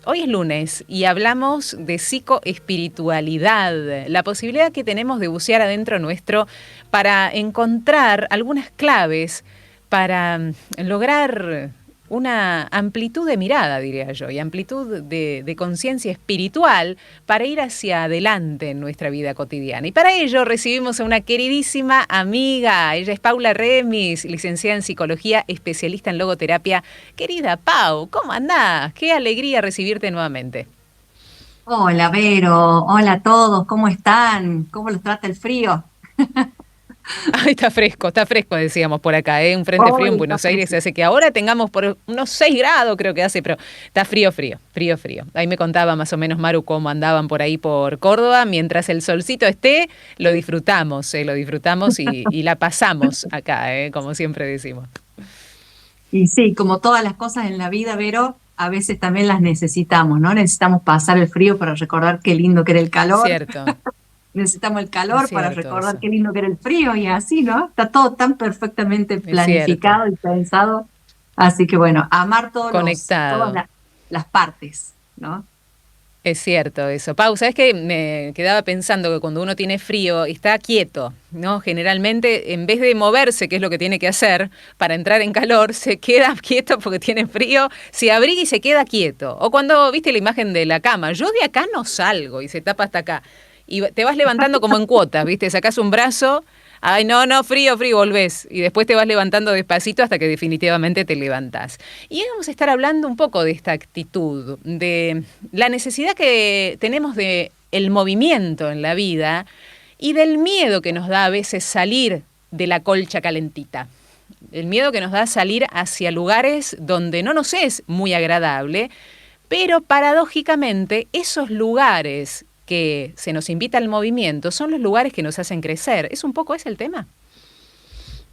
Hoy es lunes y hablamos de psicoespiritualidad, la posibilidad que tenemos de bucear adentro nuestro para encontrar algunas claves para lograr una amplitud de mirada, diría yo, y amplitud de conciencia espiritual para ir hacia adelante en nuestra vida cotidiana. Y para ello recibimos a una queridísima amiga. Ella es Paula Remis, licenciada en psicología, especialista en logoterapia. Querida Pau, ¿cómo andás? Qué alegría recibirte nuevamente. Hola, Vero. Hola a todos. ¿Cómo están? ¿Cómo los trata el frío? Ay, está fresco, decíamos por acá, ¿eh? Un frente frío en Hoy está Buenos Aires fresco. hace que ahora tengamos por unos 6 grados, creo que hace, pero está frío, frío, frío, frío. Ahí me contaba más o menos Maru cómo andaban por ahí por Córdoba. Mientras el solcito esté, lo disfrutamos y la pasamos acá, como siempre decimos. Y sí, como todas las cosas en la vida, Vero, a veces también las necesitamos, ¿no? Necesitamos pasar el frío para recordar qué lindo que era el Es calor. cierto, Necesitamos el es calor para cierto recordar eso, qué lindo que era el frío y así, ¿no? Está todo tan perfectamente es cierto. planificado y pensado. Así que bueno, amar todas Conectado. las partes, ¿no? Es cierto eso. Pau, ¿sabes qué? Me quedaba pensando que cuando uno tiene frío está quieto, ¿no? Generalmente, en vez de moverse, que es lo que tiene que hacer para entrar en calor, se queda quieto porque tiene frío, se abriga y se queda quieto. O cuando, viste la imagen de la cama, yo de acá no salgo y se tapa hasta acá. Y te vas levantando como en cuotas, ¿viste? Sacás un brazo. Ay, no, no, frío, frío, volvés. Y después te vas levantando despacito hasta que definitivamente te levantás. Y hoy vamos a estar hablando un poco de esta actitud, de la necesidad que tenemos de el movimiento en la vida y del miedo que nos da a veces salir de la colcha calentita. El miedo que nos da salir hacia lugares donde no nos es muy agradable, pero paradójicamente esos lugares que se nos invita al movimiento son los lugares que nos hacen crecer. ¿Es un poco ese el tema?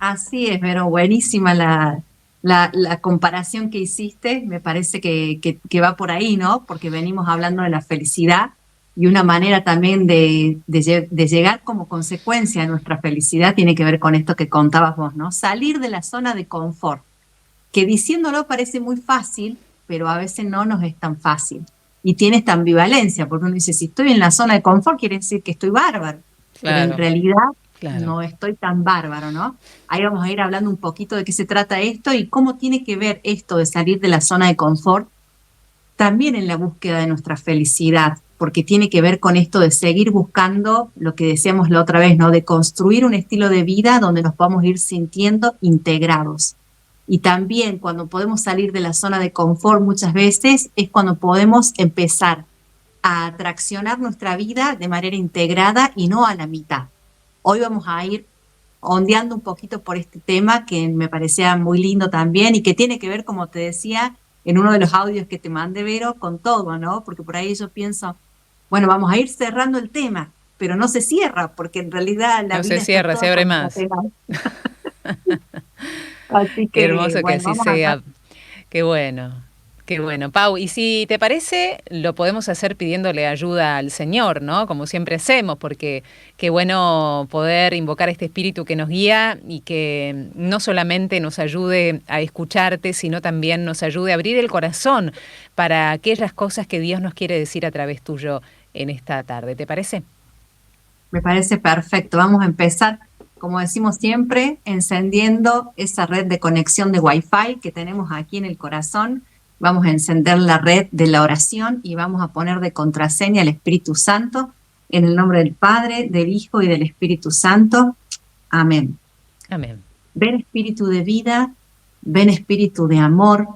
Así es, pero buenísima la comparación que hiciste. Me parece que va por ahí, ¿no? Porque venimos hablando de la felicidad y una manera también de llegar como consecuencia a nuestra felicidad tiene que ver con esto que contabas vos, ¿no? Salir de la zona de confort, que diciéndolo parece muy fácil, pero a veces no nos es tan fácil. Y tiene esta ambivalencia, porque uno dice, si estoy en la zona de confort, quiere decir que estoy bárbaro, pero en Claro, realidad claro. no estoy tan bárbaro, ¿no? Ahí vamos a ir hablando un poquito de qué se trata esto y cómo tiene que ver esto de salir de la zona de confort también en la búsqueda de nuestra felicidad, porque tiene que ver con esto de seguir buscando lo que decíamos la otra vez, ¿no? De construir un estilo de vida donde nos podamos ir sintiendo integrados. Y también cuando podemos salir de la zona de confort muchas veces es cuando podemos empezar a traccionar nuestra vida de manera integrada y no a la mitad. Hoy vamos a ir ondeando un poquito por este tema que me parecía muy lindo también y que tiene que ver, como te decía, en uno de los audios que te mandé, Vero, con todo, ¿no? Porque por ahí yo pienso, bueno, vamos a ir cerrando el tema, pero no se cierra porque en realidad la No se vida está cierra, se toda abre contra más. temas. Así Qué que, hermoso que bueno, así vamos a arrancar. sea. Qué bueno. Qué bueno, Pau. Y si te parece, lo podemos hacer pidiéndole ayuda al Señor, ¿no? Como siempre hacemos, porque qué bueno poder invocar este espíritu que nos guía y que no solamente nos ayude a escucharte, sino también nos ayude a abrir el corazón para aquellas cosas que Dios nos quiere decir a través tuyo en esta tarde. ¿Te parece? Me parece perfecto. Vamos a empezar, como decimos siempre, encendiendo esa red de conexión de Wi-Fi que tenemos aquí en el corazón. Vamos a encender la red de la oración y vamos a poner de contraseña al Espíritu Santo en el nombre del Padre, del Hijo y del Espíritu Santo. Amén. Amén. Ven Espíritu de vida, ven Espíritu de amor,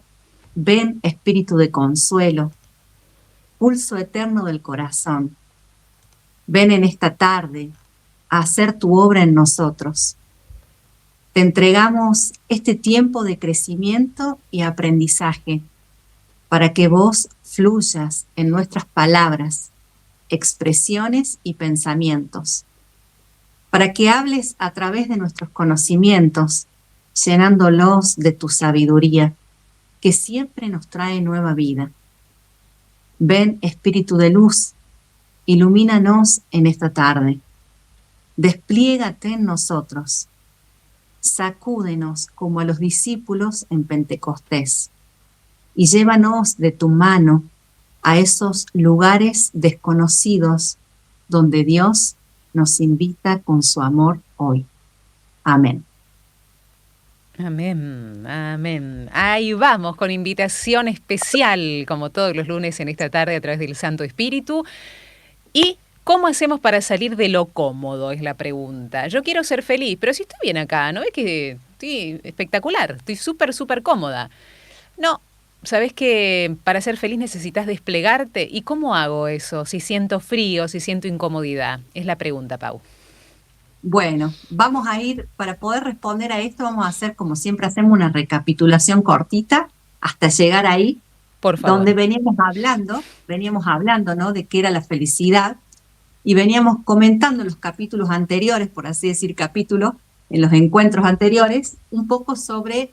ven Espíritu de consuelo, pulso eterno del corazón. Ven en esta tarde a hacer tu obra en nosotros. Te entregamos este tiempo de crecimiento y aprendizaje para que vos fluyas en nuestras palabras, expresiones y pensamientos, para que hables a través de nuestros conocimientos, llenándolos de tu sabiduría, que siempre nos trae nueva vida. Ven, Espíritu de luz, ilumínanos en esta tarde. Despliégate en nosotros. Sacúdenos como a los discípulos en Pentecostés y llévanos de tu mano a esos lugares desconocidos donde Dios nos invita con su amor hoy. Amén. Amén, amén. Ahí vamos con invitación especial, como todos los lunes en esta tarde a través del Santo Espíritu. ¿Y cómo hacemos para salir de lo cómodo? Es la pregunta. Yo quiero ser feliz, pero si estoy bien acá, ¿no es que estoy espectacular? Estoy súper, súper cómoda. No, sabes que para ser feliz necesitas desplegarte. ¿Y cómo hago eso? Si siento frío, si siento incomodidad. Es la pregunta, Pau. Bueno, vamos a ir, para poder responder a esto, vamos a hacer como siempre hacemos una recapitulación cortita hasta llegar ahí, Por favor. donde veníamos hablando, ¿no? De qué era la felicidad y veníamos comentando en los capítulos anteriores, por así decir, capítulos, en los encuentros anteriores, un poco sobre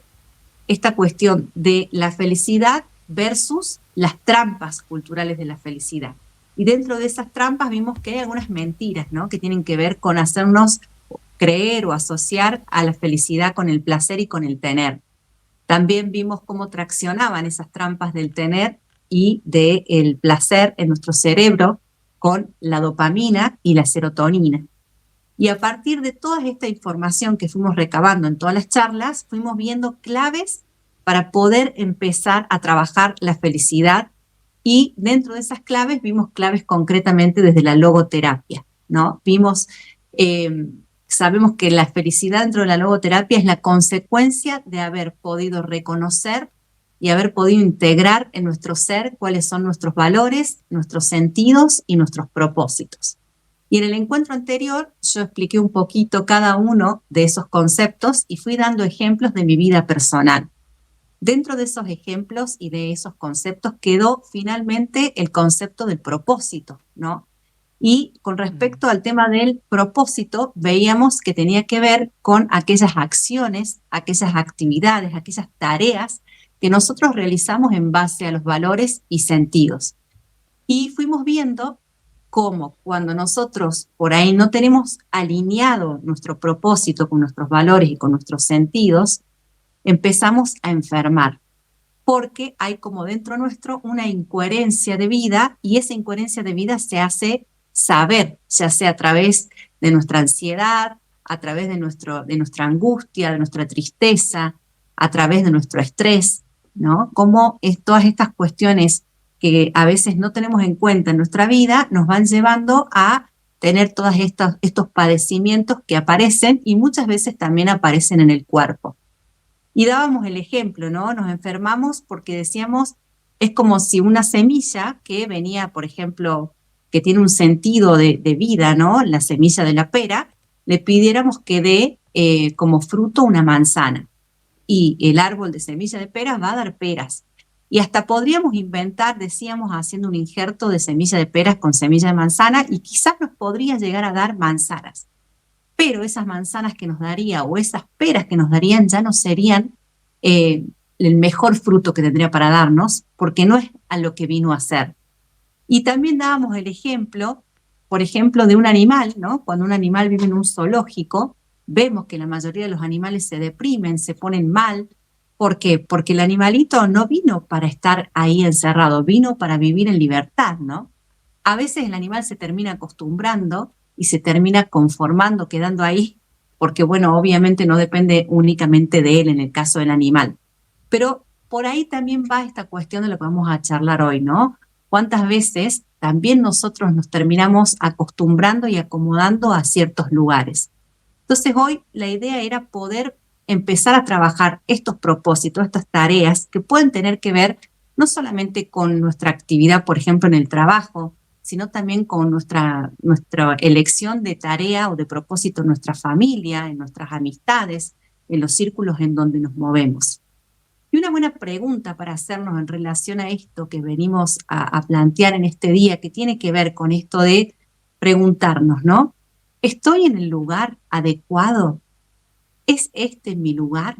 esta cuestión de la felicidad versus las trampas culturales de la felicidad. Y dentro de esas trampas vimos que hay algunas mentiras, ¿no? Que tienen que ver con hacernos creer o asociar a la felicidad con el placer y con el tener. También vimos cómo traccionaban esas trampas del tener y del placer en nuestro cerebro con la dopamina y la serotonina. Y a partir de toda esta información que fuimos recabando en todas las charlas, fuimos viendo claves para poder empezar a trabajar la felicidad y dentro de esas claves vimos claves concretamente desde la logoterapia, ¿no? Sabemos que la felicidad dentro de la logoterapia es la consecuencia de haber podido reconocer y haber podido integrar en nuestro ser cuáles son nuestros valores, nuestros sentidos y nuestros propósitos. Y en el encuentro anterior yo expliqué un poquito cada uno de esos conceptos y fui dando ejemplos de mi vida personal. Dentro de esos ejemplos y de esos conceptos quedó finalmente el concepto del propósito, ¿no? Y con respecto al tema del propósito, veíamos que tenía que ver con aquellas acciones, aquellas actividades, aquellas tareas que nosotros realizamos en base a los valores y sentidos. Y fuimos viendo cómo cuando nosotros por ahí no tenemos alineado nuestro propósito con nuestros valores y con nuestros sentidos, empezamos a enfermar, porque hay como dentro nuestro una incoherencia de vida y esa incoherencia de vida se hace saber, ya sea a través de nuestra ansiedad, a través de nuestra angustia, de nuestra tristeza, a través de nuestro estrés, ¿no? Como todas estas cuestiones que a veces no tenemos en cuenta en nuestra vida nos van llevando a tener todos estos padecimientos que aparecen y muchas veces también aparecen en el cuerpo. Y dábamos el ejemplo, ¿no? Nos enfermamos porque decíamos, es como si una semilla que venía, por ejemplo, que tiene un sentido de vida, ¿no? La semilla de la pera, le pidiéramos que dé como fruto una manzana. Y el árbol de semilla de peras va a dar peras. Y hasta podríamos inventar, decíamos, haciendo un injerto de semilla de peras con semilla de manzana y quizás nos podría llegar a dar manzanas. Pero esas manzanas que nos daría o esas peras que nos darían ya no serían el mejor fruto que tendría para darnos, porque no es a lo que vino a ser. Y también dábamos el ejemplo, por ejemplo, de un animal, ¿no? Cuando un animal vive en un zoológico, vemos que la mayoría de los animales se deprimen, se ponen mal. ¿Por qué? Porque el animalito no vino para estar ahí encerrado, vino para vivir en libertad, ¿no? A veces el animal se termina acostumbrando y se termina conformando, quedando ahí, porque bueno, obviamente no depende únicamente de él en el caso del animal. Pero por ahí también va esta cuestión de lo que vamos a charlar hoy, ¿no? ¿Cuántas veces también nosotros nos terminamos acostumbrando y acomodando a ciertos lugares? Entonces hoy la idea era poder empezar a trabajar estos propósitos, estas tareas que pueden tener que ver no solamente con nuestra actividad, por ejemplo, en el trabajo, sino también con nuestra elección de tarea o de propósito en nuestra familia, en nuestras amistades, en los círculos en donde nos movemos. Y una buena pregunta para hacernos en relación a esto que venimos a plantear en este día, que tiene que ver con esto de preguntarnos, ¿no? ¿Estoy en el lugar adecuado? ¿Es este mi lugar?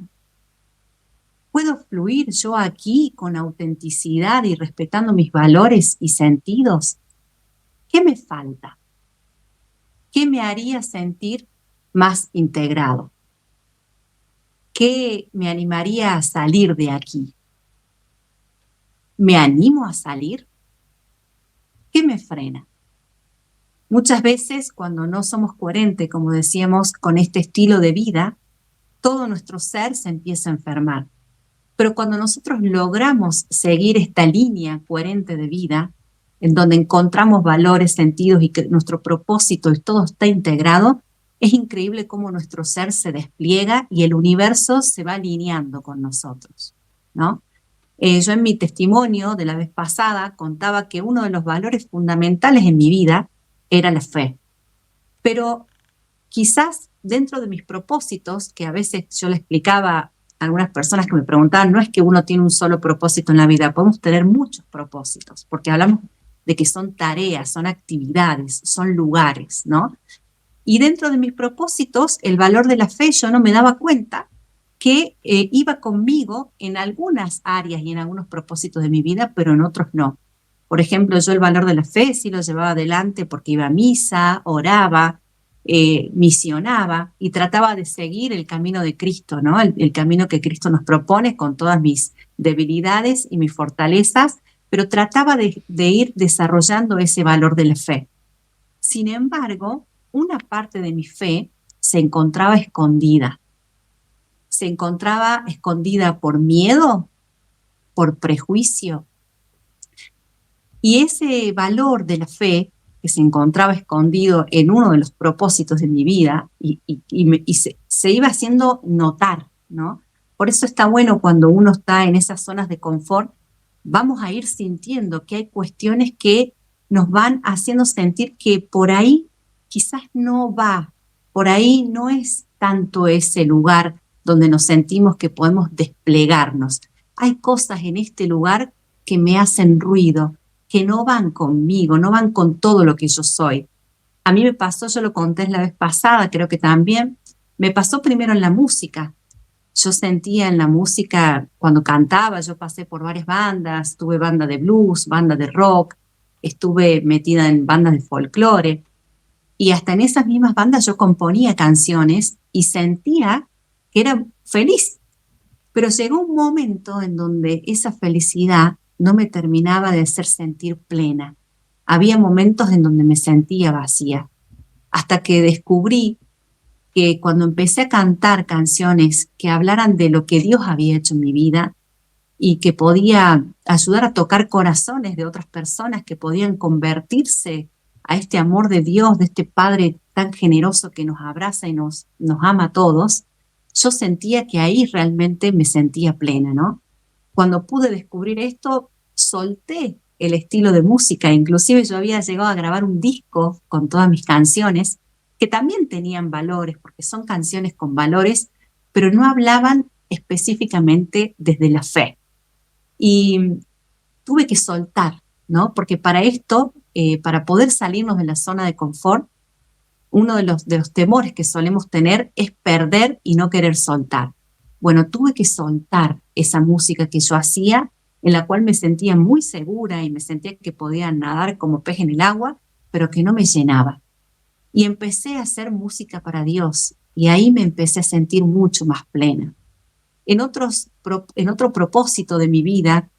¿Puedo fluir yo aquí con autenticidad y respetando mis valores y sentidos? ¿Qué me falta? ¿Qué me haría sentir más integrado? ¿Qué me animaría a salir de aquí? ¿Me animo a salir? ¿Qué me frena? Muchas veces cuando no somos coherentes, como decíamos, con este estilo de vida, todo nuestro ser se empieza a enfermar. Pero cuando nosotros logramos seguir esta línea coherente de vida, en donde encontramos valores, sentidos y que nuestro propósito y todo está integrado, es increíble cómo nuestro ser se despliega y el universo se va alineando con nosotros, ¿no? Yo en mi testimonio de la vez pasada contaba que uno de los valores fundamentales en mi vida era la fe. Pero quizás dentro de mis propósitos, que a veces yo le explicaba a algunas personas que me preguntaban, no es que uno tiene un solo propósito en la vida, podemos tener muchos propósitos, porque hablamos de que son tareas, son actividades, son lugares, ¿no? Y dentro de mis propósitos, el valor de la fe, yo no me daba cuenta que iba conmigo en algunas áreas y en algunos propósitos de mi vida, pero en otros no. Por ejemplo, yo el valor de la fe sí lo llevaba adelante porque iba a misa, oraba, misionaba y trataba de seguir el camino de Cristo, ¿no? El camino que Cristo nos propone con todas mis debilidades y mis fortalezas, pero trataba de ir desarrollando ese valor de la fe. Sin embargo, una parte de mi fe se encontraba escondida. Se encontraba escondida por miedo, por prejuicio. Y ese valor de la fe que se encontraba escondido en uno de los propósitos de mi vida y se iba haciendo notar, ¿no? Por eso está bueno cuando uno está en esas zonas de confort, vamos a ir sintiendo que hay cuestiones que nos van haciendo sentir que por ahí quizás no va, por ahí no es tanto ese lugar donde nos sentimos que podemos desplegarnos. Hay cosas en este lugar que me hacen ruido, que no van conmigo, no van con todo lo que yo soy. A mí me pasó, yo lo conté la vez pasada, creo que también, me pasó primero en la música. Yo sentía en la música, cuando cantaba, yo pasé por varias bandas, tuve banda de blues, banda de rock, estuve metida en bandas de folclore, y hasta en esas mismas bandas yo componía canciones y sentía que era feliz. Pero llegó un momento en donde esa felicidad no me terminaba de hacer sentir plena. Había momentos en donde me sentía vacía, hasta que descubrí que cuando empecé a cantar canciones que hablaran de lo que Dios había hecho en mi vida y que podía ayudar a tocar corazones de otras personas que podían convertirse a este amor de Dios, de este Padre tan generoso que nos abraza y nos ama a todos, yo sentía que ahí realmente me sentía plena, ¿no? Cuando pude descubrir esto, solté el estilo de música, inclusive yo había llegado a grabar un disco con todas mis canciones, que también tenían valores, porque son canciones con valores, pero no hablaban específicamente desde la fe. Y tuve que soltar, ¿no? Porque para esto, para poder salirnos de la zona de confort, uno de los temores que solemos tener es perder y no querer soltar. Bueno, tuve que soltar esa música que yo hacía, en la cual me sentía muy segura y me sentía que podía nadar como pez en el agua, pero que no me llenaba. Y empecé a hacer música para Dios, y ahí me empecé a sentir mucho más plena. En otro propósito de mi vida,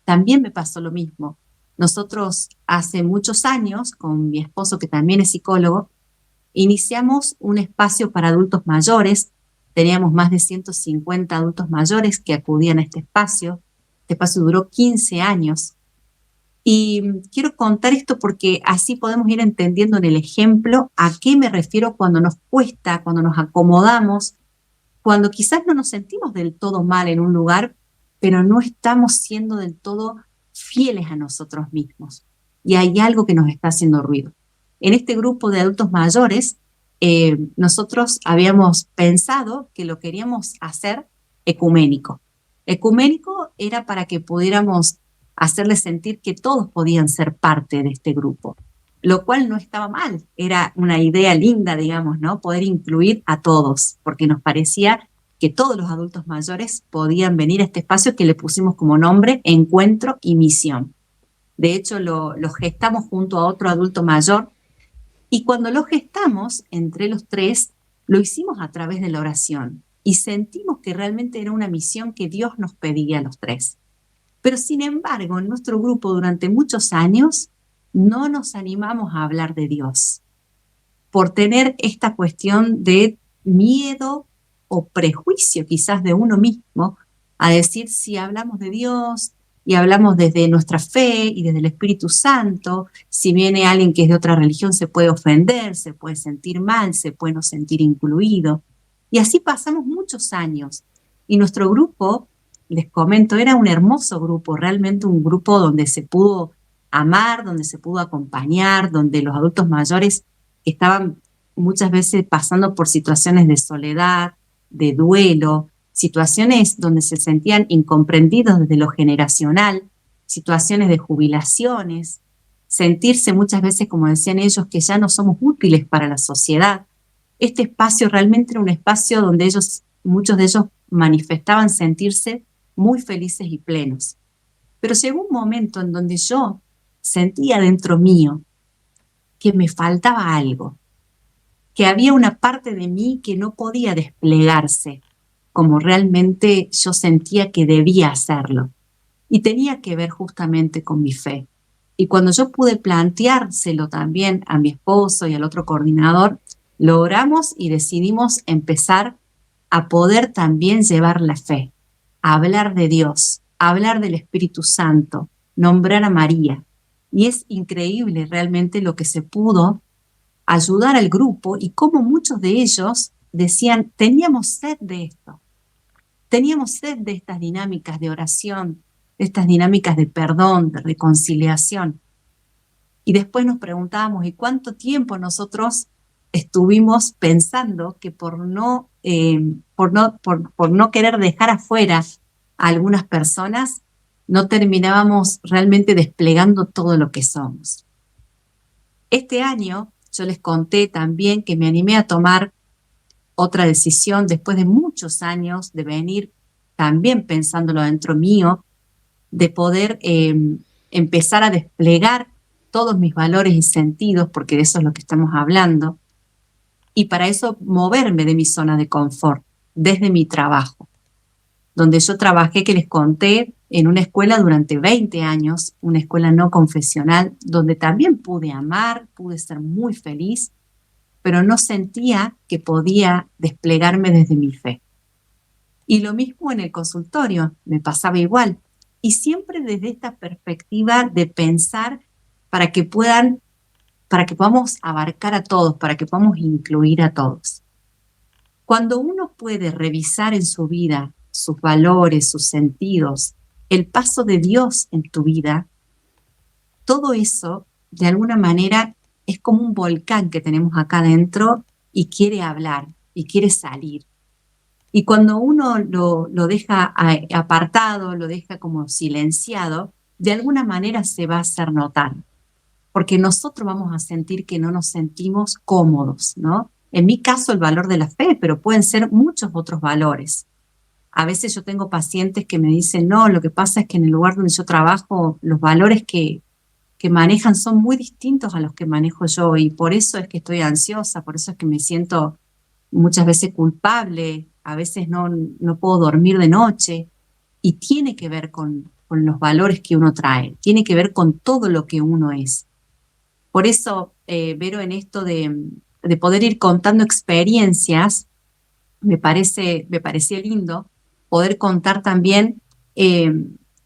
también me pasó lo mismo. Nosotros hace muchos años, con mi esposo que también es psicólogo, iniciamos un espacio para adultos mayores. Teníamos más de 150 adultos mayores que acudían a este espacio. Este espacio duró 15 años. Y quiero contar esto porque así podemos ir entendiendo en el ejemplo a qué me refiero cuando nos cuesta, cuando nos acomodamos, cuando quizás no nos sentimos del todo mal en un lugar, pero no estamos siendo del todo fieles a nosotros mismos. Y hay algo que nos está haciendo ruido. En este grupo de adultos mayores, nosotros habíamos pensado que lo queríamos hacer ecuménico. Ecuménico era para que pudiéramos hacerles sentir que todos podían ser parte de este grupo, lo cual no estaba mal, era una idea linda, digamos, ¿no? Poder incluir a todos, porque nos parecía que todos los adultos mayores podían venir a este espacio que le pusimos como nombre Encuentro y Misión. De hecho, lo gestamos junto a otro adulto mayor, y cuando lo gestamos entre los tres, lo hicimos a través de la oración, y sentimos que realmente era una misión que Dios nos pedía a los tres. Pero sin embargo, en nuestro grupo durante muchos años no nos animamos a hablar de Dios por tener esta cuestión de miedo o prejuicio quizás de uno mismo a decir si hablamos de Dios y hablamos desde nuestra fe y desde el Espíritu Santo, si viene alguien que es de otra religión se puede ofender, se puede sentir mal, se puede no sentir incluido. Y así pasamos muchos años. Y nuestro grupo, les comento, era un hermoso grupo, realmente un grupo donde se pudo amar, donde se pudo acompañar, donde los adultos mayores estaban muchas veces pasando por situaciones de soledad, de duelo, situaciones donde se sentían incomprendidos desde lo generacional, situaciones de jubilaciones, sentirse muchas veces, como decían ellos, que ya no somos útiles para la sociedad. Este espacio realmente era un espacio donde ellos, muchos de ellos manifestaban sentirse muy felices y plenos. Pero llegó un momento en donde yo sentía dentro mío que me faltaba algo, que había una parte de mí que no podía desplegarse como realmente yo sentía que debía hacerlo. Y tenía que ver justamente con mi fe. Y cuando yo pude planteárselo también a mi esposo y al otro coordinador, logramos y decidimos empezar a poder también llevar la fe, a hablar de Dios, a hablar del Espíritu Santo, nombrar a María. Y es increíble realmente lo que se pudo ayudar al grupo y cómo muchos de ellos decían, teníamos sed de esto, teníamos sed de estas dinámicas de oración, de estas dinámicas de perdón, de reconciliación. Y después nos preguntábamos, ¿y cuánto tiempo nosotros estuvimos pensando que por no querer dejar afuera a algunas personas, no terminábamos realmente desplegando todo lo que somos? Este año yo les conté también que me animé a tomar otra decisión después de muchos años de venir también pensándolo dentro mío, de poder empezar a desplegar todos mis valores y sentidos, porque de eso es lo que estamos hablando, y para eso moverme de mi zona de confort, desde mi trabajo, donde yo trabajé, que les conté, en una escuela durante 20 años, una escuela no confesional, donde también pude amar, pude ser muy feliz, pero no sentía que podía desplegarme desde mi fe. Y lo mismo en el consultorio, me pasaba igual. Y siempre desde esta perspectiva de pensar para que para que podamos abarcar a todos, para que podamos incluir a todos. Cuando uno puede revisar en su vida sus valores, sus sentidos, el paso de Dios en tu vida, todo eso, de alguna manera, es como un volcán que tenemos acá adentro y quiere hablar y quiere salir. Y cuando uno lo deja apartado, lo deja como silenciado, de alguna manera se va a hacer notar, porque nosotros vamos a sentir que no nos sentimos cómodos, ¿no? En mi caso, el valor de la fe, pero pueden ser muchos otros valores. A veces yo tengo pacientes que me dicen, no, lo que pasa es que en el lugar donde yo trabajo, los valores que manejan son muy distintos a los que manejo yo y por eso es que estoy ansiosa, por eso es que me siento muchas veces culpable, a veces no puedo dormir de noche y tiene que ver con los valores que uno trae, tiene que ver con todo lo que uno es. Por eso, Vero, en esto de poder ir contando experiencias, me parecía lindo poder contar también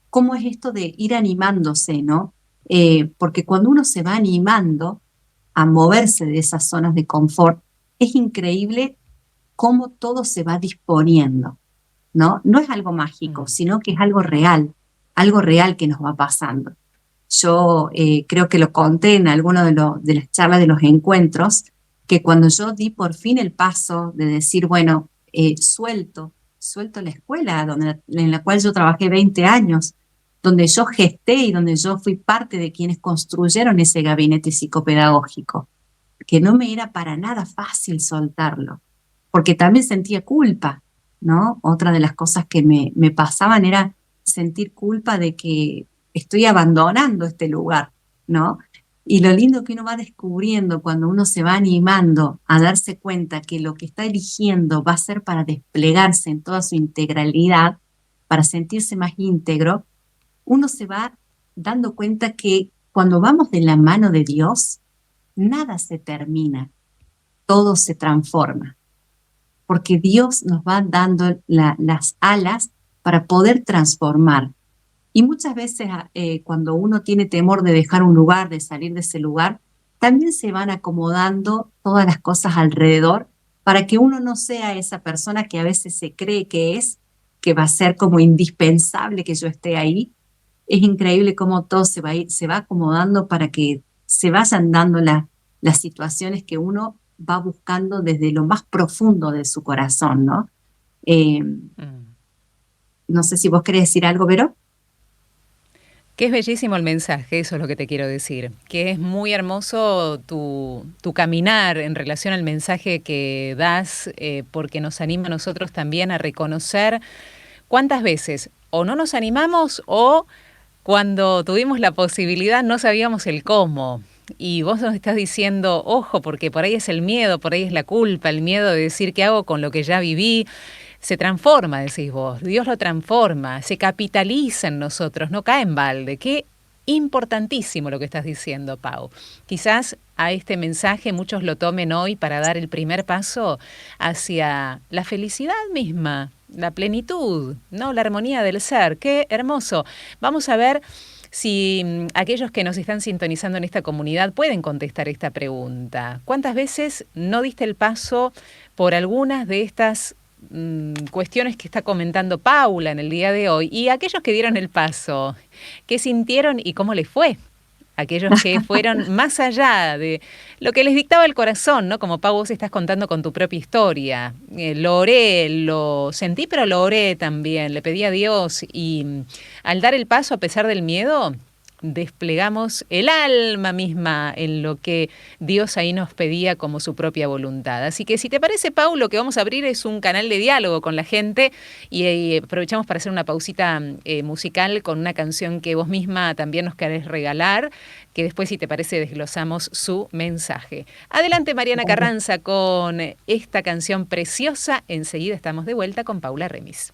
cómo es esto de ir animándose, ¿no? Porque cuando uno se va animando a moverse de esas zonas de confort, es increíble cómo todo se va disponiendo, ¿no? No es algo mágico, sino que es algo real que nos va pasando. Yo creo que lo conté en alguna de las charlas de los encuentros, que cuando yo di por fin el paso de decir, bueno, suelto la escuela en la cual yo trabajé 20 años, donde yo gesté y donde yo fui parte de quienes construyeron ese gabinete psicopedagógico, que no me era para nada fácil soltarlo, porque también sentía culpa, ¿no? Otra de las cosas que me pasaban era sentir culpa de que estoy abandonando este lugar, ¿no? Y lo lindo que uno va descubriendo cuando uno se va animando a darse cuenta que lo que está eligiendo va a ser para desplegarse en toda su integralidad, para sentirse más íntegro, uno se va dando cuenta que cuando vamos de la mano de Dios, nada se termina, todo se transforma, porque Dios nos va dando las alas para poder transformar. Y muchas veces cuando uno tiene temor de dejar un lugar, de salir de ese lugar, también se van acomodando todas las cosas alrededor para que uno no sea esa persona que a veces se cree que va a ser como indispensable que yo esté ahí. Es increíble cómo todo se va acomodando para que se vayan dando las situaciones que uno va buscando desde lo más profundo de su corazón, ¿no? No sé si vos querés decir algo, Vero. Que es bellísimo el mensaje, eso es lo que te quiero decir, que es muy hermoso tu caminar en relación al mensaje que das, porque nos anima a nosotros también a reconocer cuántas veces o no nos animamos o cuando tuvimos la posibilidad no sabíamos el cómo. Y vos nos estás diciendo, ojo, porque por ahí es el miedo, por ahí es la culpa, el miedo de decir qué hago con lo que ya viví. Se transforma, decís vos, Dios lo transforma, se capitaliza en nosotros, no cae en balde. Qué importantísimo lo que estás diciendo, Pau. Quizás a este mensaje muchos lo tomen hoy para dar el primer paso hacia la felicidad misma, la plenitud, ¿no? La armonía del ser. Qué hermoso. Vamos a ver si aquellos que nos están sintonizando en esta comunidad pueden contestar esta pregunta. ¿Cuántas veces no diste el paso por algunas de estas cuestiones que está comentando Paula en el día de hoy? Y aquellos que dieron el paso, ¿qué sintieron y cómo les fue? Aquellos que fueron más allá de lo que les dictaba el corazón, ¿no? Como Pau, vos estás contando con tu propia historia. Lo oré, lo sentí, pero lo oré también. Le pedí a Dios y al dar el paso a pesar del miedo, desplegamos el alma misma en lo que Dios ahí nos pedía como su propia voluntad. Así que si te parece, Pau, lo que vamos a abrir es un canal de diálogo con la gente y aprovechamos para hacer una pausita musical con una canción que vos misma también nos querés regalar, que después, si te parece, desglosamos su mensaje. Adelante, Mariana Carranza, con esta canción preciosa. Enseguida estamos de vuelta con Paula Remis.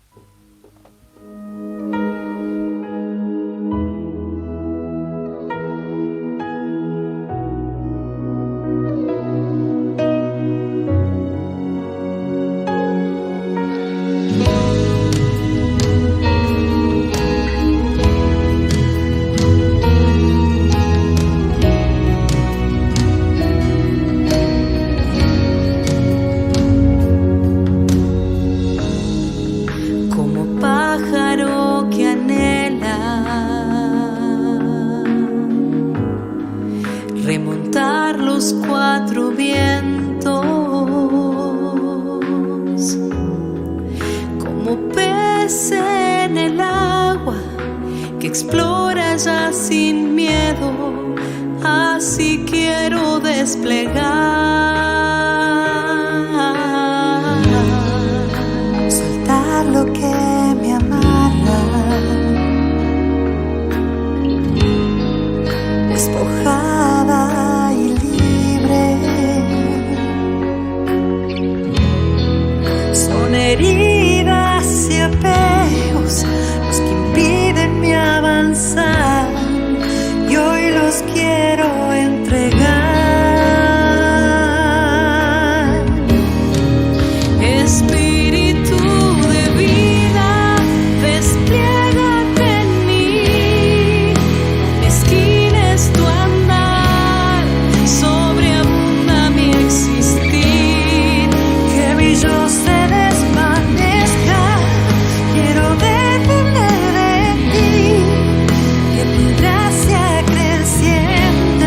Gracia creciente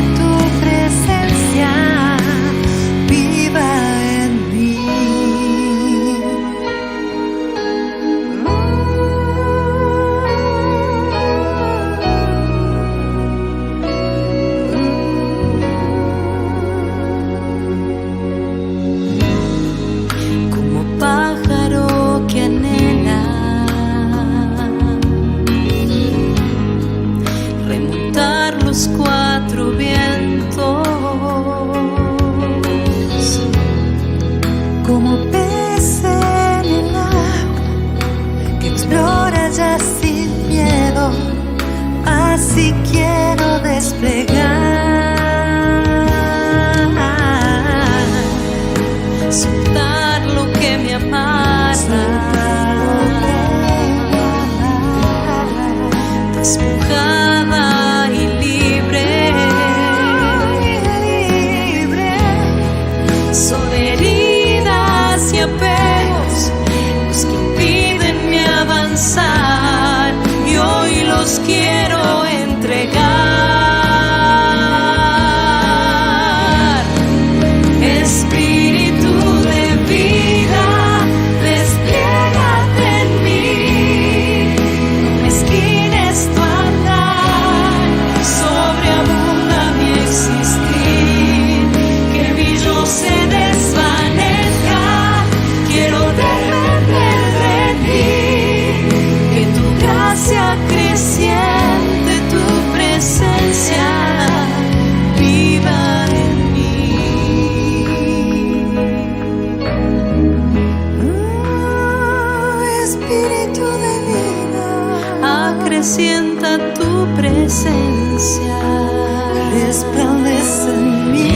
desplegar, soltar lo que me amarra, despojada y libre. Son heridas y apegos los que impiden mi avanzar, y hoy los quiero entregar. Espíritu de vida, despliégate en mí, no mezquines tu andar, sobreabunda mi existir, que mi yo se desvanezca, quiero depender de ti, que tu gracia creciente, tu presencia viva en mí. Espíritu de vida, acrecienta tu presencia, resplandece en mí.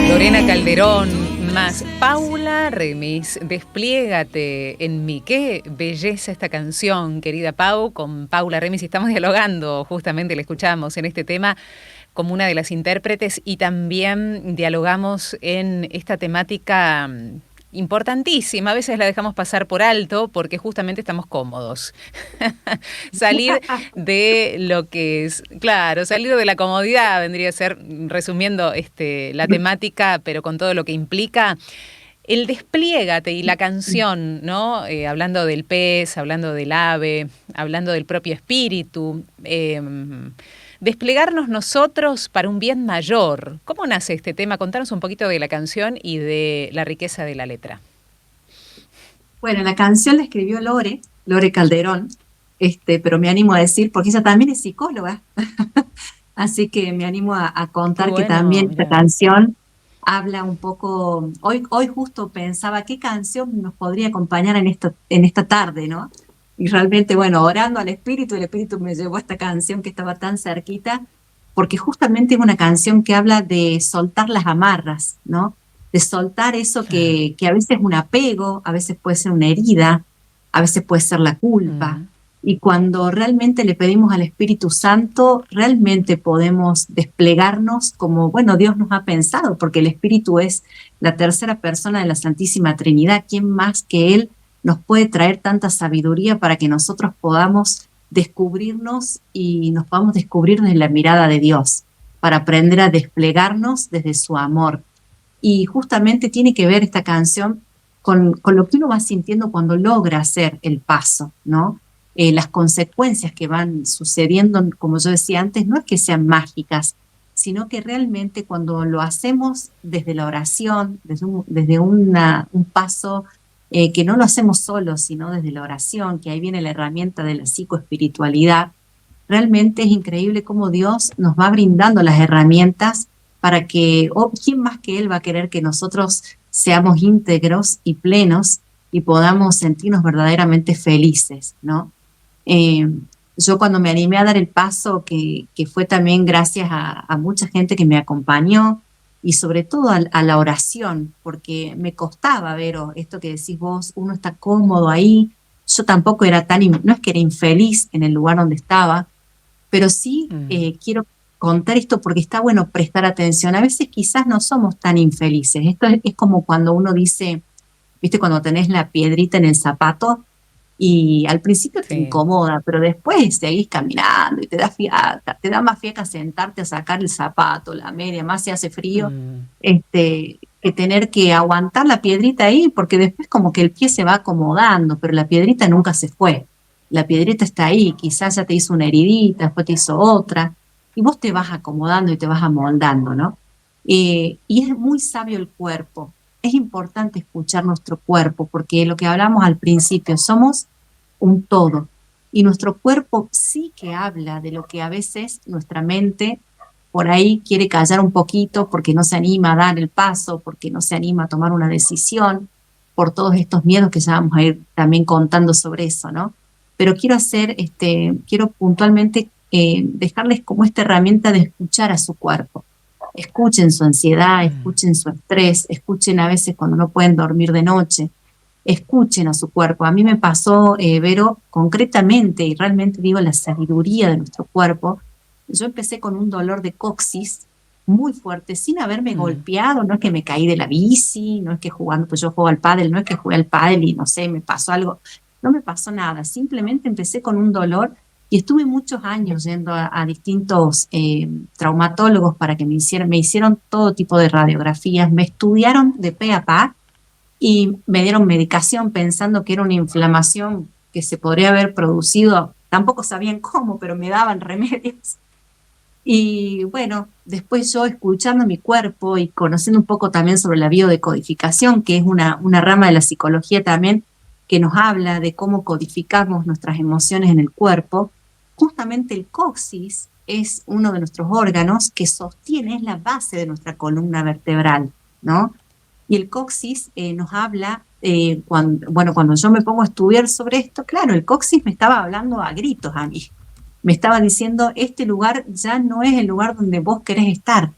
Lorena Calderón más Paula Remis, Despliégate en mí. Qué belleza esta canción, querida Pau, con Paula Remis. Estamos dialogando, justamente la escuchamos en este tema como una de las intérpretes, y también dialogamos en esta temática importantísima. A veces la dejamos pasar por alto porque justamente estamos cómodos. Salir de lo que es, claro, salir de la comodidad vendría a ser, resumiendo la temática, pero con todo lo que implica. El despliégate y la canción, ¿no? Hablando del pez, hablando del ave, hablando del propio espíritu, desplegarnos nosotros para un bien mayor. ¿Cómo nace este tema? Contanos un poquito de la canción y de la riqueza de la letra. Bueno, la canción la escribió Lore Calderón, pero me animo a decir, porque ella también es psicóloga, así que me animo a contar que también esta canción habla un poco. Hoy justo pensaba qué canción nos podría acompañar en esta tarde, ¿no? Y realmente, bueno, orando al Espíritu, el Espíritu me llevó a esta canción que estaba tan cerquita, porque justamente es una canción que habla de soltar las amarras, ¿no? De soltar eso que a veces es un apego, a veces puede ser una herida, a veces puede ser la culpa. Y cuando realmente le pedimos al Espíritu Santo, realmente podemos desplegarnos como, bueno, Dios nos ha pensado, porque el Espíritu es la tercera persona de la Santísima Trinidad. ¿Quién más que Él nos puede traer tanta sabiduría para que nosotros podamos descubrirnos y nos podamos descubrir desde la mirada de Dios, para aprender a desplegarnos desde su amor? Y justamente tiene que ver esta canción con lo que uno va sintiendo cuando logra hacer el paso, ¿no? Las consecuencias que van sucediendo, como yo decía antes, no es que sean mágicas, sino que realmente cuando lo hacemos desde la oración, desde un paso que no lo hacemos solos, sino desde la oración, que ahí viene la herramienta de la psicoespiritualidad, realmente es increíble cómo Dios nos va brindando las herramientas para que, ¿quién más que Él va a querer que nosotros seamos íntegros y plenos y podamos sentirnos verdaderamente felices, ¿no? Yo cuando me animé a dar el paso, que fue también gracias a mucha gente que me acompañó, y sobre todo a la oración, porque me costaba, Vero, esto que decís vos, uno está cómodo ahí. Yo tampoco era no es que era infeliz en el lugar donde estaba, pero sí quiero contar esto porque está bueno prestar atención. A veces quizás no somos tan infelices. Esto es como cuando uno dice, viste, cuando tenés la piedrita en el zapato, y al principio te incomoda, pero después seguís caminando y te da fiaca, te da más fiaca sentarte a sacar el zapato, la media, más si hace frío, que tener que aguantar la piedrita ahí, porque después como que el pie se va acomodando, pero la piedrita nunca se fue. La piedrita está ahí, quizás ya te hizo una heridita, después te hizo otra, y vos te vas acomodando y te vas amoldando, ¿no? Y es muy sabio el cuerpo. Es importante escuchar nuestro cuerpo, porque lo que hablamos al principio, somos un todo. Y nuestro cuerpo sí que habla de lo que a veces nuestra mente por ahí quiere callar un poquito porque no se anima a dar el paso, porque no se anima a tomar una decisión, por todos estos miedos que ya vamos a ir también contando sobre eso, ¿no? Pero quiero puntualmente dejarles como esta herramienta de escuchar a su cuerpo. Escuchen su ansiedad, escuchen su estrés, escuchen a veces cuando no pueden dormir de noche, escuchen a su cuerpo. A mí me pasó, Vero, concretamente, y realmente digo la sabiduría de nuestro cuerpo. Yo empecé con un dolor de coxis muy fuerte, sin haberme golpeado. No es que me caí de la bici, no es que jugando, pues yo juego al pádel, no es que jugué al pádel y no sé, me pasó algo. No me pasó nada, simplemente empecé con un dolor y estuve muchos años yendo a distintos traumatólogos para que me hicieron todo tipo de radiografías, me estudiaron de pe a pa y me dieron medicación pensando que era una inflamación que se podría haber producido, tampoco sabían cómo, pero me daban remedios. Y bueno, después yo escuchando mi cuerpo y conociendo un poco también sobre la biodecodificación, que es una rama de la psicología también que nos habla de cómo codificamos nuestras emociones en el cuerpo, justamente el coxis es uno de nuestros órganos que sostiene, es la base de nuestra columna vertebral, ¿no? Y el coxis nos habla, cuando yo me pongo a estudiar sobre esto, claro, el coxis me estaba hablando a gritos a mí. Me estaba diciendo, este lugar ya no es el lugar donde vos querés estar.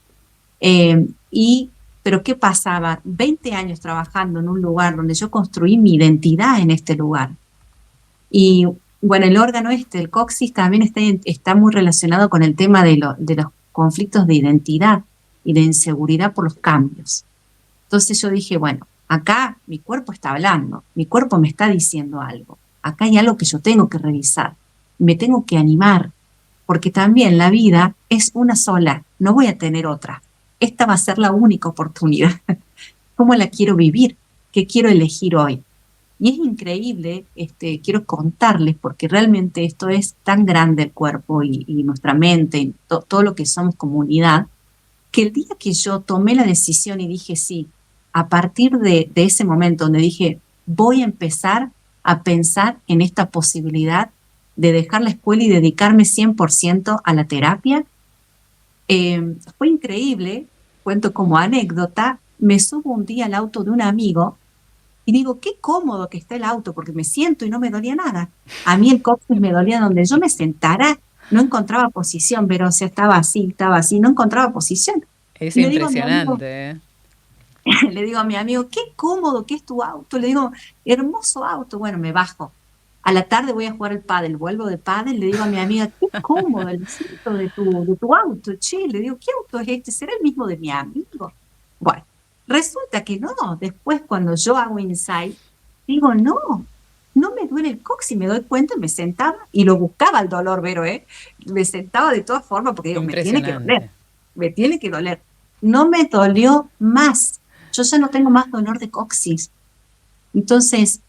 Pero ¿qué pasaba? 20 años trabajando en un lugar donde yo construí mi identidad en este lugar. Y bueno, el órgano el coxis, también está muy relacionado con el tema de los conflictos de identidad y de inseguridad por los cambios. Entonces yo dije, bueno, acá mi cuerpo está hablando, mi cuerpo me está diciendo algo. Acá hay algo que yo tengo que revisar. Me tengo que animar, porque también la vida es una sola, no voy a tener otra. Esta va a ser la única oportunidad. ¿Cómo la quiero vivir? ¿Qué quiero elegir hoy? Y es increíble, quiero contarles, porque realmente esto es tan grande el cuerpo y nuestra mente, y todo lo que somos comunidad, que el día que yo tomé la decisión y dije sí, a partir de ese momento donde dije, voy a empezar a pensar en esta posibilidad de dejar la escuela y dedicarme 100% a la terapia, fue increíble. Cuento como anécdota, me subo un día al auto de un amigo y digo, qué cómodo que está el auto, porque me siento y no me dolía nada. A mí el coxis me dolía donde yo me sentara, no encontraba posición, pero o sea, estaba así, no encontraba posición. Es Y le digo a mi amigo, impresionante. le digo a mi amigo, qué cómodo que es tu auto. Le digo, hermoso auto. Bueno, me bajo. A la tarde voy a jugar al pádel, vuelvo de pádel, le digo a mi amiga, qué cómodo el asiento de tu auto, che. Le digo, ¿qué auto es este? ¿Será el mismo de mi amigo? Bueno, resulta que no. Después cuando yo hago insight, digo, no me duele el coxis, me doy cuenta, me sentaba y lo buscaba el dolor, Vero, me sentaba de todas formas porque digo, me tiene que doler. No me dolió más. Yo ya no tengo más dolor de coxis. Entonces,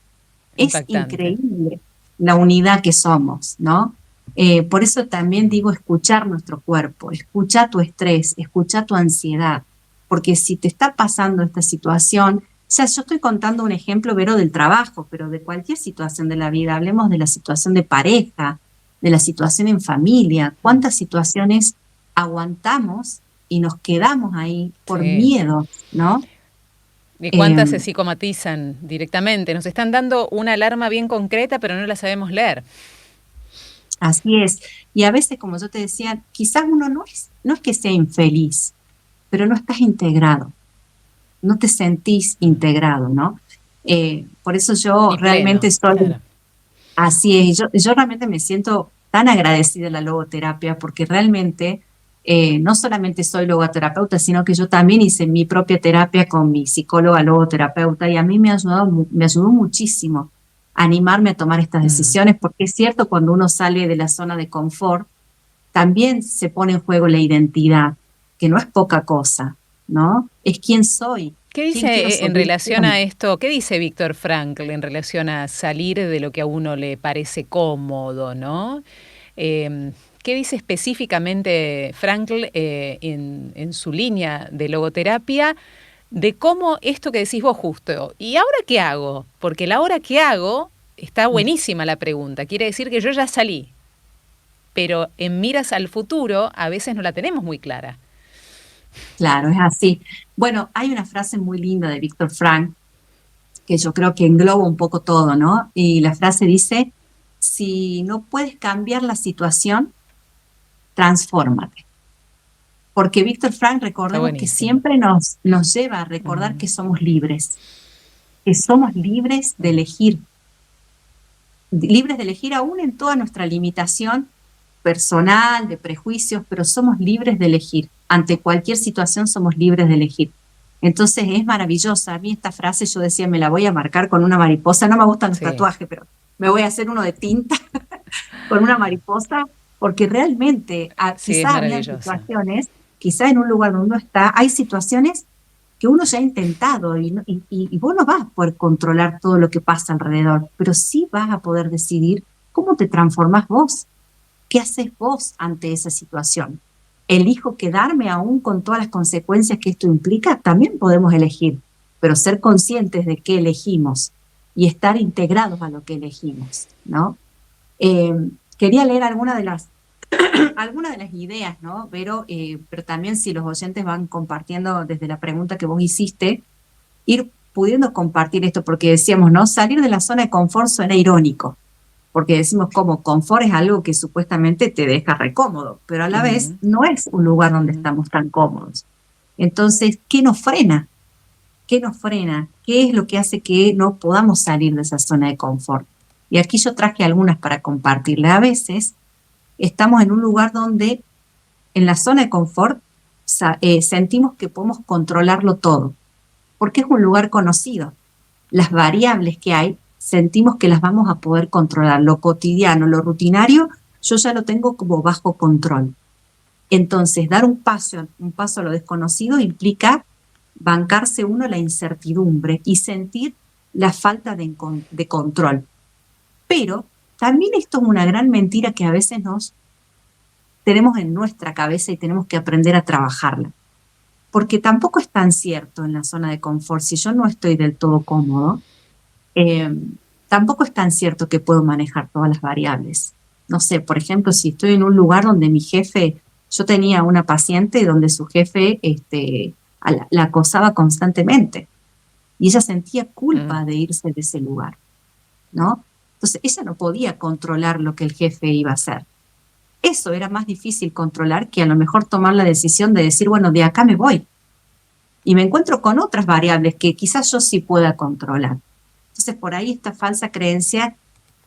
es increíble la unidad que somos, ¿no? Por eso también digo escuchar nuestro cuerpo, escuchar tu estrés, escuchar tu ansiedad, porque si te está pasando esta situación, o sea, yo estoy contando un ejemplo, Vero, del trabajo, pero de cualquier situación de la vida, hablemos de la situación de pareja, de la situación en familia, cuántas situaciones aguantamos y nos quedamos ahí por miedo, ¿no? ¿Y cuántas se psicomatizan directamente? Nos están dando una alarma bien concreta, pero no la sabemos leer. Así es. Y a veces, como yo te decía, quizás uno no es que sea infeliz, pero no estás integrado. No te sentís integrado, ¿no? Por eso yo realmente estoy... Claro. Así es. Yo realmente me siento tan agradecida de la logoterapia porque realmente... no solamente soy logoterapeuta, sino que yo también hice mi propia terapia con mi psicóloga logoterapeuta y a mí me ayudó muchísimo a animarme a tomar estas decisiones, porque es cierto, cuando uno sale de la zona de confort, también se pone en juego la identidad, que no es poca cosa, ¿no? Es quién soy. ¿Qué dice en relación a esto? ¿Qué dice Víctor Frankl en relación a salir de lo que a uno le parece cómodo, ¿no? ¿Qué dice específicamente Frankl en su línea de logoterapia de cómo esto que decís vos justo? ¿Y ahora qué hago? Porque la ahora qué hago, está buenísima la pregunta. Quiere decir que yo ya salí, pero en miras al futuro a veces no la tenemos muy clara. Claro, es así. Bueno, hay una frase muy linda de Víctor Frankl que yo creo que engloba un poco todo, ¿no? Y la frase dice, si no puedes cambiar la situación, transfórmate. Porque Víctor Frank, Está recordemos que buenísimo. siempre nos lleva a recordar que somos libres de elegir, aún en toda nuestra limitación personal, de prejuicios, pero somos libres de elegir. Ante cualquier situación somos libres de elegir. Entonces es maravillosa. A mí esta frase yo decía, me la voy a marcar con una mariposa. No me gustan los Sí. tatuajes, pero me voy a hacer uno de tinta con una mariposa, porque realmente Sí, es quizá habían maravillosa. situaciones, quizá en un lugar donde uno está, hay situaciones que uno ya ha intentado y vos no vas a poder controlar todo lo que pasa alrededor, pero sí vas a poder decidir cómo te transformás vos, qué haces vos ante esa situación. ¿Elijo quedarme aún con todas las consecuencias que esto implica? También podemos elegir, pero ser conscientes de qué elegimos y estar integrados a lo que elegimos, ¿no? Quería leer algunas de las ideas, ¿no? Pero también si los oyentes van compartiendo desde la pregunta que vos hiciste, ir pudiendo compartir esto, porque decíamos, ¿no? Salir de la zona de confort suena irónico, porque decimos como confort es algo que supuestamente te deja recómodo, pero a la vez no es un lugar donde estamos tan cómodos. Entonces, ¿qué nos frena? ¿Qué nos frena? ¿Qué es lo que hace que no podamos salir de esa zona de confort? Y aquí yo traje algunas para compartirles. A veces estamos en un lugar donde en la zona de confort sentimos que podemos controlarlo todo, porque es un lugar conocido. Las variables que hay sentimos que las vamos a poder controlar. Lo cotidiano, lo rutinario, yo ya lo tengo como bajo control. Entonces, dar un paso a lo desconocido implica bancarse uno la incertidumbre y sentir la falta de control. Pero también esto es una gran mentira que a veces nos tenemos en nuestra cabeza y tenemos que aprender a trabajarla. Porque tampoco es tan cierto en la zona de confort. Si yo no estoy del todo cómodo, tampoco es tan cierto que puedo manejar todas las variables. No sé, por ejemplo, si estoy en un lugar donde mi jefe, yo tenía una paciente donde su jefe la acosaba constantemente y ella sentía culpa de irse de ese lugar, ¿no? Entonces ella no podía controlar lo que el jefe iba a hacer. Eso era más difícil controlar que a lo mejor tomar la decisión de decir, bueno, de acá me voy. Y me encuentro con otras variables que quizás yo sí pueda controlar. Entonces, por ahí esta falsa creencia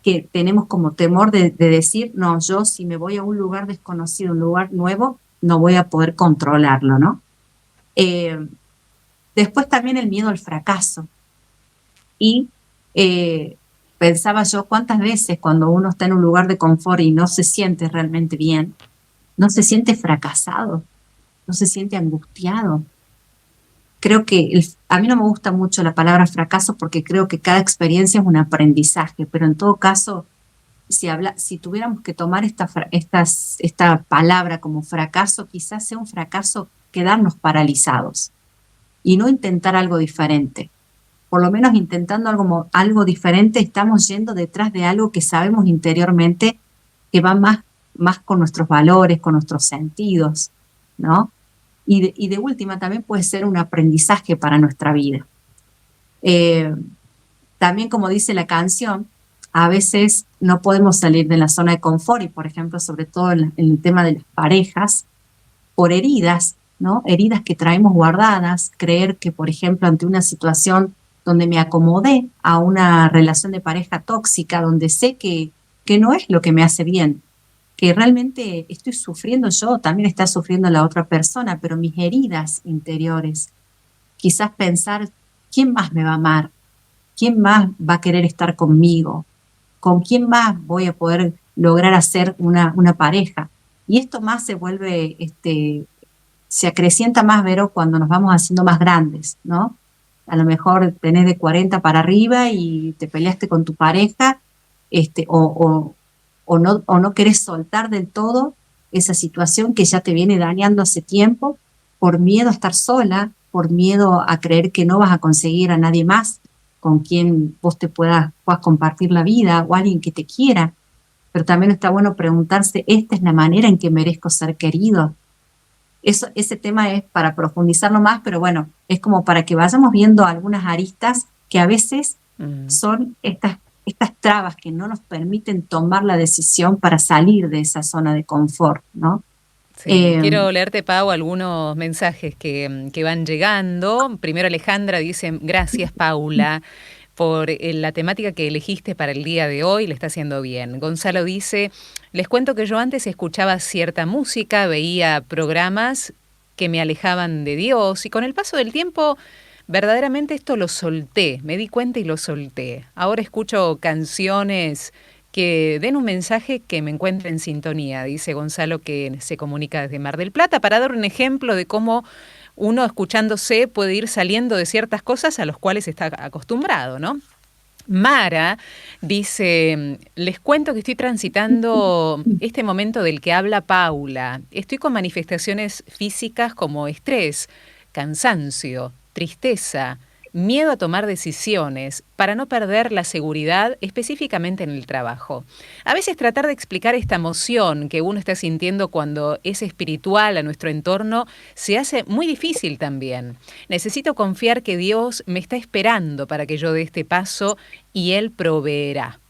que tenemos como temor de decir, no, yo si me voy a un lugar desconocido, un lugar nuevo, no voy a poder controlarlo, ¿no? Después también el miedo al fracaso. Y pensaba yo cuántas veces cuando uno está en un lugar de confort y no se siente realmente bien, no se siente fracasado, no se siente angustiado. Creo que a mí no me gusta mucho la palabra fracaso porque creo que cada experiencia es un aprendizaje, pero en todo caso, si tuviéramos que tomar esta palabra como fracaso, quizás sea un fracaso quedarnos paralizados y no intentar algo diferente. Por lo menos intentando algo diferente, estamos yendo detrás de algo que sabemos interiormente que va más con nuestros valores, con nuestros sentidos, ¿no? Y de última también puede ser un aprendizaje para nuestra vida. También, como dice la canción, a veces no podemos salir de la zona de confort y, por ejemplo, sobre todo en el tema de las parejas, por heridas, ¿no? Heridas que traemos guardadas, creer que, por ejemplo, ante una situación donde me acomodé a una relación de pareja tóxica, donde sé que no es lo que me hace bien, que realmente estoy sufriendo yo, también está sufriendo la otra persona, pero mis heridas interiores, quizás pensar, ¿quién más me va a amar? ¿Quién más va a querer estar conmigo? ¿Con quién más voy a poder lograr hacer una pareja? Y esto más se vuelve, se acrecienta más, Vero, cuando nos vamos haciendo más grandes, ¿no? A lo mejor tenés de 40 para arriba y te peleaste con tu pareja, o no querés soltar del todo esa situación que ya te viene dañando hace tiempo por miedo a estar sola, por miedo a creer que no vas a conseguir a nadie más con quien vos te puedas compartir la vida o alguien que te quiera. Pero también está bueno preguntarse, ¿esta es la manera en que merezco ser querido? Ese tema es para profundizarlo más, pero bueno, es como para que vayamos viendo algunas aristas que a veces son estas trabas que no nos permiten tomar la decisión para salir de esa zona de confort, ¿no? Sí, quiero leerte, Pau, algunos mensajes que van llegando. Primero Alejandra dice, gracias, Paula, por la temática que elegiste para el día de hoy, le está haciendo bien. Gonzalo dice, les cuento que yo antes escuchaba cierta música, veía programas que me alejaban de Dios y con el paso del tiempo verdaderamente esto lo solté, me di cuenta y lo solté. Ahora escucho canciones que den un mensaje que me encuentre en sintonía, dice Gonzalo, que se comunica desde Mar del Plata, para dar un ejemplo de cómo uno escuchándose puede ir saliendo de ciertas cosas a los cuales está acostumbrado, ¿no? Mara dice, les cuento que estoy transitando este momento del que habla Paula. Estoy con manifestaciones físicas como estrés, cansancio, tristeza, miedo a tomar decisiones para no perder la seguridad específicamente en el trabajo. A veces tratar de explicar esta emoción que uno está sintiendo cuando es espiritual a nuestro entorno se hace muy difícil también. Necesito confiar que Dios me está esperando para que yo dé este paso y Él proveerá.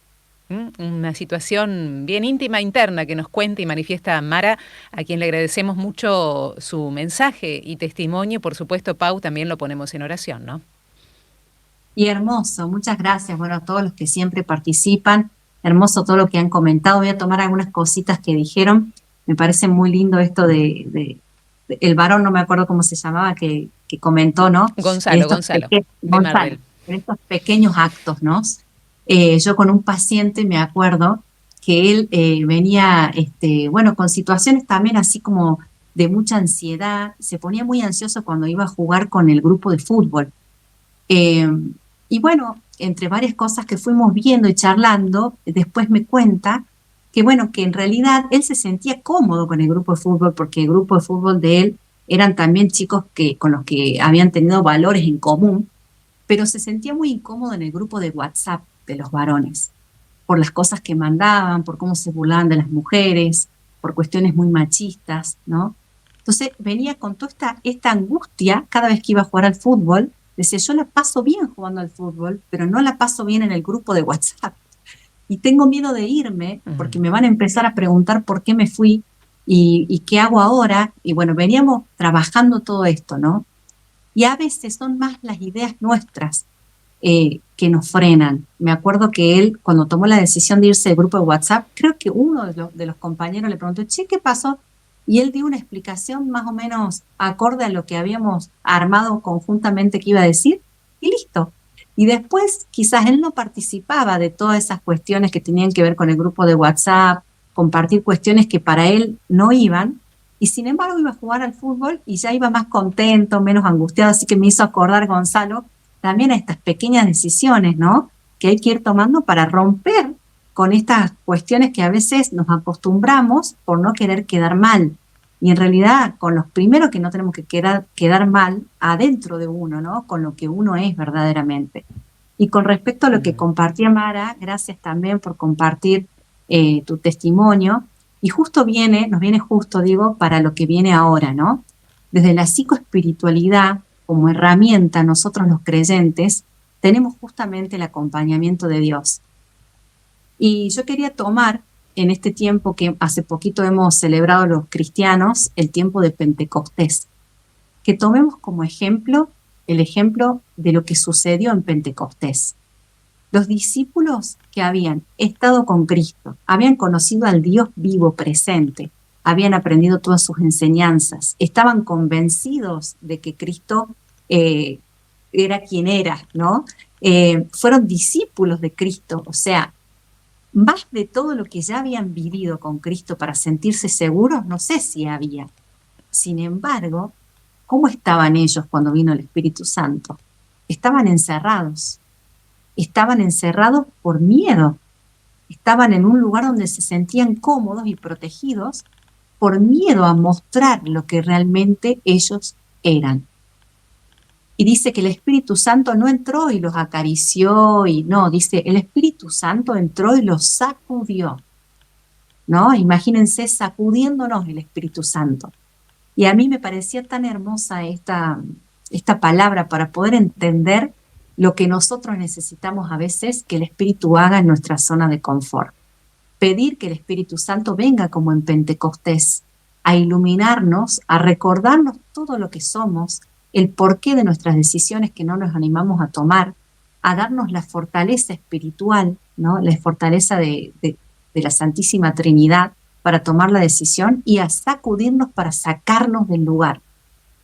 Una situación bien íntima interna que nos cuenta y manifiesta Mara, a quien le agradecemos mucho su mensaje y testimonio. Por supuesto, Pau, también lo ponemos en oración, ¿no? Y hermoso, muchas gracias, bueno, a todos los que siempre participan, hermoso todo lo que han comentado, voy a tomar algunas cositas que dijeron, me parece muy lindo esto de el varón, no me acuerdo cómo se llamaba, que comentó, ¿no? Gonzalo, de Marvel. En estos pequeños actos, ¿no? Yo con un paciente me acuerdo que él venía, bueno, con situaciones también así como de mucha ansiedad, se ponía muy ansioso cuando iba a jugar con el grupo de fútbol. Y bueno, entre varias cosas que fuimos viendo y charlando, después me cuenta que bueno, que en realidad él se sentía cómodo con el grupo de fútbol porque el grupo de fútbol de él eran también chicos con los que habían tenido valores en común, pero se sentía muy incómodo en el grupo de WhatsApp de los varones, por las cosas que mandaban, por cómo se burlaban de las mujeres, por cuestiones muy machistas, ¿no? Entonces venía con toda esta angustia cada vez que iba a jugar al fútbol. Decía, yo la paso bien jugando al fútbol, pero no la paso bien en el grupo de WhatsApp. Y tengo miedo de irme porque me van a empezar a preguntar por qué me fui y qué hago ahora. Y bueno, veníamos trabajando todo esto, ¿no? Y a veces son más las ideas nuestras que nos frenan. Me acuerdo que él, cuando tomó la decisión de irse del grupo de WhatsApp, creo que uno de los compañeros le preguntó, che, ¿qué pasó? Y él dio una explicación más o menos acorde a lo que habíamos armado conjuntamente que iba a decir, y listo. Y después quizás él no participaba de todas esas cuestiones que tenían que ver con el grupo de WhatsApp, compartir cuestiones que para él no iban, y sin embargo iba a jugar al fútbol y ya iba más contento, menos angustiado, así que me hizo acordar, Gonzalo, también a estas pequeñas decisiones, ¿no? Que hay que ir tomando para romper con estas cuestiones que a veces nos acostumbramos por no querer quedar mal. Y en realidad, con los primeros que no tenemos que quedar mal adentro de uno, ¿no? Con lo que uno es verdaderamente. Y con respecto a lo que compartía Mara, gracias también por compartir tu testimonio. Y justo nos viene justo, digo, para lo que viene ahora, ¿no? Desde la psicoespiritualidad, como herramienta, nosotros los creyentes, tenemos justamente el acompañamiento de Dios. Y yo quería tomar en este tiempo que hace poquito hemos celebrado los cristianos, el tiempo de Pentecostés, que tomemos como ejemplo el ejemplo de lo que sucedió en Pentecostés. Los discípulos que habían estado con Cristo, habían conocido al Dios vivo presente, habían aprendido todas sus enseñanzas, estaban convencidos de que Cristo era quien era, ¿no? Fueron discípulos de Cristo, o sea, más de todo lo que ya habían vivido con Cristo para sentirse seguros, no sé si había. Sin embargo, ¿cómo estaban ellos cuando vino el Espíritu Santo? Estaban encerrados por miedo, estaban en un lugar donde se sentían cómodos y protegidos por miedo a mostrar lo que realmente ellos eran. Y dice que el Espíritu Santo no entró y los acarició, y no, dice, el Espíritu Santo entró y los sacudió, ¿no? Imagínense sacudiéndonos el Espíritu Santo. Y a mí me parecía tan hermosa esta palabra para poder entender lo que nosotros necesitamos a veces que el Espíritu haga en nuestra zona de confort. Pedir que el Espíritu Santo venga como en Pentecostés, a iluminarnos, a recordarnos todo lo que somos, el porqué de nuestras decisiones que no nos animamos a tomar, a darnos la fortaleza espiritual, ¿no? La fortaleza de la Santísima Trinidad para tomar la decisión y a sacudirnos para sacarnos del lugar.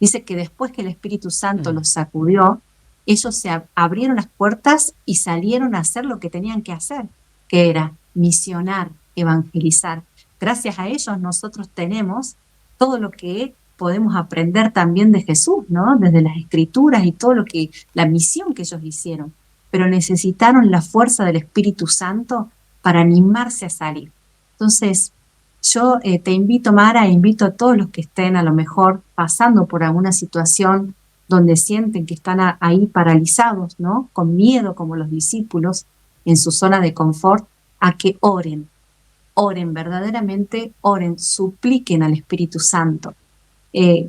Dice que después que el Espíritu Santo los sacudió, ellos se abrieron las puertas y salieron a hacer lo que tenían que hacer, que era misionar, evangelizar. Gracias a ellos nosotros tenemos todo lo que podemos aprender también de Jesús, ¿no? Desde las Escrituras y todo la misión que ellos hicieron. Pero necesitaron la fuerza del Espíritu Santo para animarse a salir. Entonces, yo te invito, Mara, invito a todos los que estén a lo mejor pasando por alguna situación donde sienten que están ahí paralizados, ¿no? Con miedo, como los discípulos, en su zona de confort, a que oren, verdaderamente oren, supliquen al Espíritu Santo.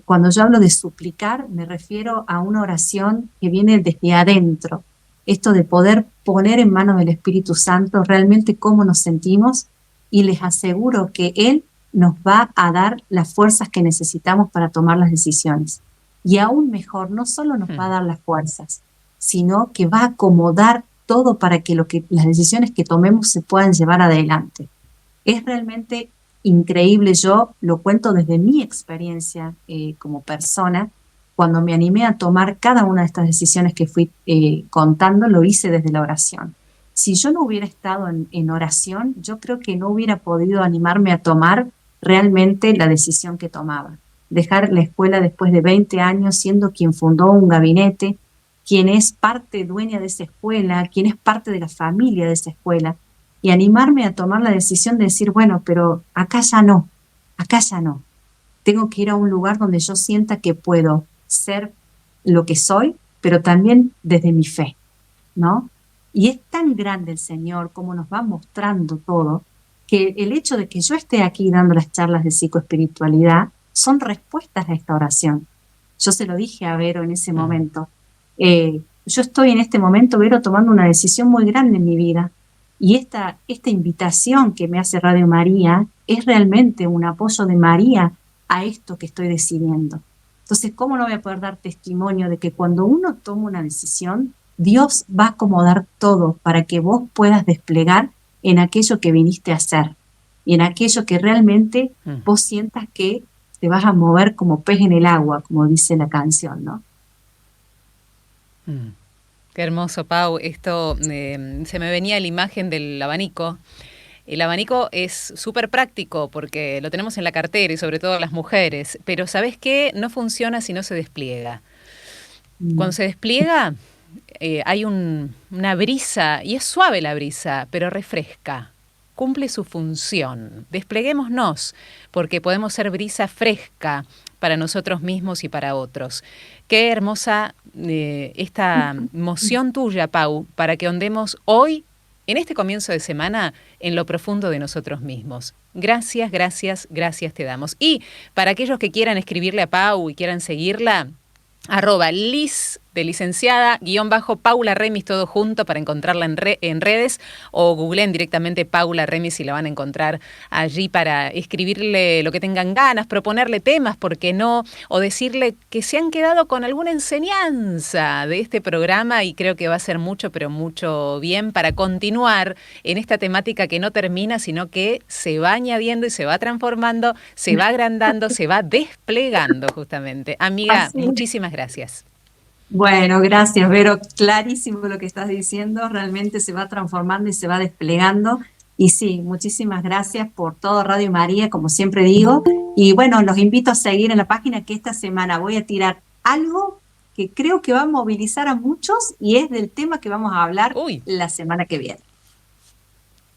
Cuando yo hablo de suplicar, me refiero a una oración que viene desde adentro, esto de poder poner en manos del Espíritu Santo realmente cómo nos sentimos, y les aseguro que Él nos va a dar las fuerzas que necesitamos para tomar las decisiones. Y aún mejor, no solo nos va a dar las fuerzas, sino que va a acomodar todo para que las decisiones que tomemos se puedan llevar adelante. Es realmente increíble, yo lo cuento desde mi experiencia como persona. Cuando me animé a tomar cada una de estas decisiones que fui contando, lo hice desde la oración. Si yo no hubiera estado en oración, yo creo que no hubiera podido animarme a tomar realmente la decisión que tomaba. Dejar la escuela después de 20 años, siendo quien fundó un gabinete, quien es parte dueña de esa escuela, quien es parte de la familia de esa escuela, y animarme a tomar la decisión de decir, bueno, pero acá ya no. Tengo que ir a un lugar donde yo sienta que puedo ser lo que soy, pero también desde mi fe, ¿no? Y es tan grande el Señor como nos va mostrando todo, que el hecho de que yo esté aquí dando las charlas de psicoespiritualidad son respuestas a esta oración. Yo se lo dije a Vero en ese momento. Yo estoy en este momento, Vero, tomando una decisión muy grande en mi vida, y esta invitación que me hace Radio María es realmente un apoyo de María a esto que estoy decidiendo. Entonces, ¿cómo no voy a poder dar testimonio de que cuando uno toma una decisión, Dios va a acomodar todo para que vos puedas desplegar en aquello que viniste a hacer y en aquello que realmente vos sientas que te vas a mover como pez en el agua, como dice la canción, ¿no? Qué hermoso, Pau. Esto se me venía la imagen del abanico. El abanico es súper práctico porque lo tenemos en la cartera y sobre todo las mujeres, pero ¿sabés qué? No funciona si no se despliega. Cuando se despliega hay una brisa, y es suave la brisa, pero refresca, cumple su función. Despleguémonos, porque podemos ser brisa fresca para nosotros mismos y para otros. Qué hermosa esta moción tuya, Pau, para que ondemos hoy, en este comienzo de semana, en lo profundo de nosotros mismos. Gracias, gracias, gracias te damos. Y para aquellos que quieran escribirle a Pau y quieran seguirla, @Liz de licenciada, _Paula Remis, todo junto para encontrarla en redes, o googleen directamente Paula Remis y la van a encontrar allí para escribirle lo que tengan ganas, proponerle temas, ¿por qué no? O decirle que se han quedado con alguna enseñanza de este programa, y creo que va a ser mucho, pero mucho bien para continuar en esta temática que no termina, sino que se va añadiendo y se va transformando, se va agrandando, se va desplegando justamente. Amiga, muchísimas gracias. Bueno, gracias, Vero. Clarísimo lo que estás diciendo. Realmente se va transformando y se va desplegando. Y sí, muchísimas gracias por todo, Radio María, como siempre digo. Y bueno, los invito a seguir en la página, que esta semana voy a tirar algo que creo que va a movilizar a muchos, y es del tema que vamos a hablar la semana que viene.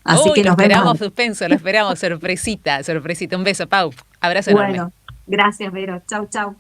Así que nos vemos. Lo esperamos suspenso, lo esperamos, sorpresita. Un beso, Pau. Abrazo enorme. Bueno, gracias, Vero. Chau, chau.